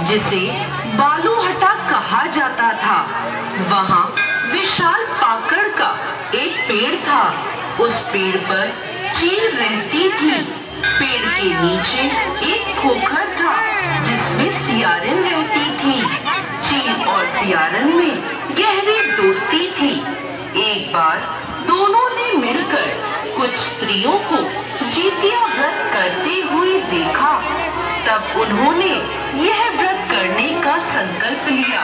जिसे बालूहटा कहा जाता था। वहाँ विशाल पाकड़ का एक पेड़ था। उस पेड़ पर चील रहती थी। पेड़ के नीचे एक खोखर था जिसमें सियारन रहती थी। चील और सियारन में गहरी दोस्ती थी। एक बार दोनों ने मिलकर कुछ स्त्रियों को जीतिया व्रत करते हुए देखा। तब उन्होंने यह व्रत करने का संकल्प लिया।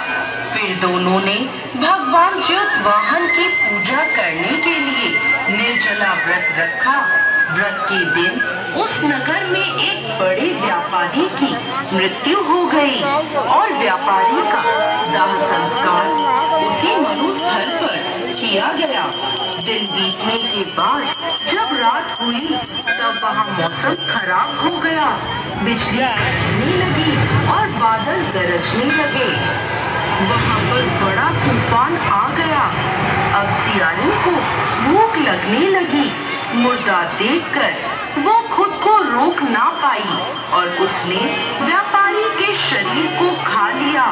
फिर दोनों ने भगवान च्युतवाहन की पूजा करने के लिए निर्जला व्रत रखा। व्रत के दिन उस नगर में एक बड़े व्यापारी की मृत्यु हो गई और व्यापारी का दाह संस्कार उसी मरुस्थल पर किया गया। दिन बीतने के बाद जब रात हुई तब वहाँ मौसम खराब हो गया। बिजली कड़कने लगी और बादल गरजने लगे। वहाँ पर बड़ा तूफान आ गया। अब सियारन को भूख लगने लगी। मुर्दा देखकर वो खुद को रोक ना पाई और उसने व्यापारी के शरीर को खा लिया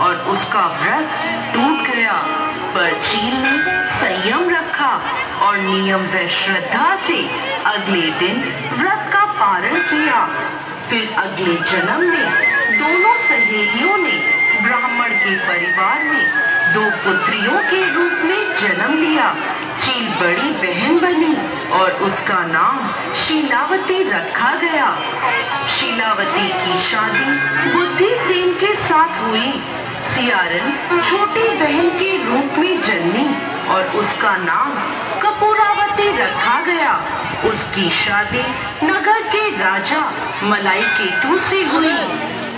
और उसका व्रत टूट गया। पर चील ने संयम रखा और नियम व श्रद्धा से अगले दिन व्रत का पारण किया। फिर अगले जन्म में दोनों सहेलियों ने ब्राह्मण के परिवार में 2 पुत्रियों के रूप में जन्म लिया। चील बड़ी बहन बनी और उसका नाम शीलावती रखा गया। शीलावती की शादी बुद्धिसेन के साथ हुई। सियारन छोटी बहन के रूप में जन्मी और उसका नाम कपूरावती रखा गया। उसकी शादी नगर के राजा मलाईकेतु से हुई।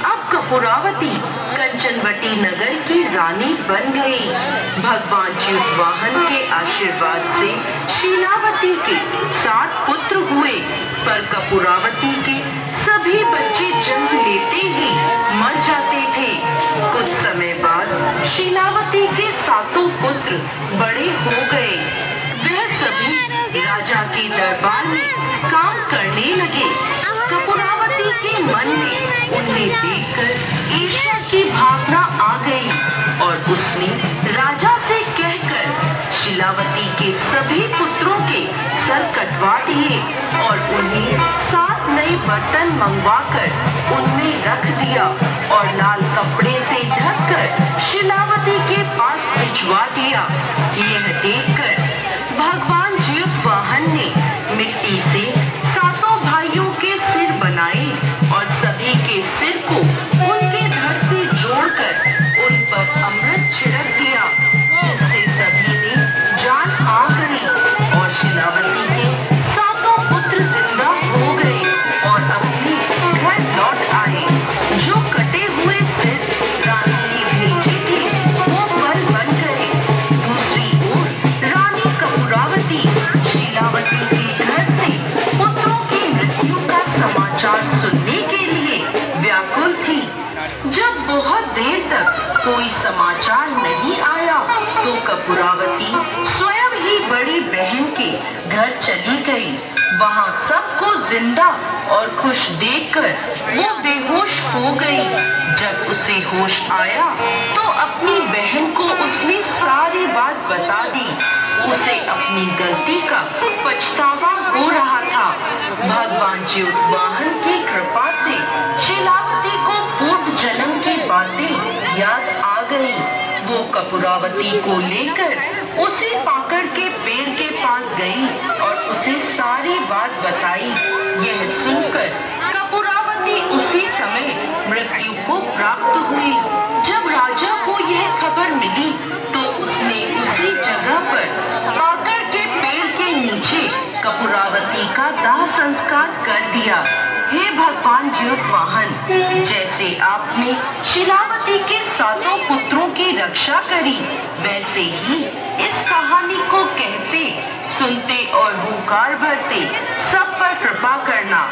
अब कपूरावती कंचनवटी नगर की रानी बन गई। भगवान च्युतवाहन के आशीर्वाद से शीलावती के 7 पुत्र हुए, पर कपूरावती के सभी बच्चे जन्म लेते ही मर जाते थे। कुछ समय बाद शीलावती के 7 पुत्र बड़े हो गए। वह सभी राजा के दरबार में काम करने लगे। कपूरावती के मन में उन्हें देखकर ईर्ष्या की भावना आ गई और उसने राजा से कहकर शीलावती के सभी पुत्रों के सर कटवा दिए और उन्हें 7 नए बर्तन मंगवाकर उनमें रख दिया और लाल कपड़े से ढककर शीलावती के पास भिजवा दिया। यह देखकर भगवान च्युतवाहन ने मिट्टी से 7 भाइयों के सिर बनाए और सभी के सिर को उनके धड़ से जोड़कर उन पर अमृत छिड़क दिया, जिससे सभी में जान आ गई और शीलावती के 7 पुत्र जिंदा हो गए और अपने घर लौट आए। जो कटे हुए सिर रानी ने भेजे थे वो फल बन गए। दूसरी ओर रानी कपूरावती शीलावती के घर से पुत्रों की मृत्यु का समाचार सुनने के लिए व्याकुल थी। जब बहुत देर तक कोई समाचार नहीं आया तो कपूरावती स्वयं ही बड़ी बहन के घर चली गई। वहाँ सबको जिंदा और खुश देखकर वो बेहोश हो गई। जब उसे होश आया तो अपनी बहन को उसने सारी बात बता दी। उसे अपनी गलती का पछतावा हो रहा था। भगवान च्युतवाहन की कृपा से शीलावती को पूर्व जन्म की बातें याद आ गई। वो कपूरावती को लेकर उसी पाकड़ के पेड़ के पास गई और उसे सारी बात बताई। यह सुनकर कपूरावती उसी समय मृत्यु को प्राप्त हुई। जब राजा को यह खबर मिली तो उसने उसी जगह पर पाकड़ के पेड़ के नीचे कपूरावती का दाह संस्कार कर दिया। हे भगवान च्युतवाहन, जैसे आपने शीलावती के 7 पुत्रों की रक्षा करी, वैसे ही इस कहानी को कहते, सुनते और हुंकार भरते सब पर कृपा करना।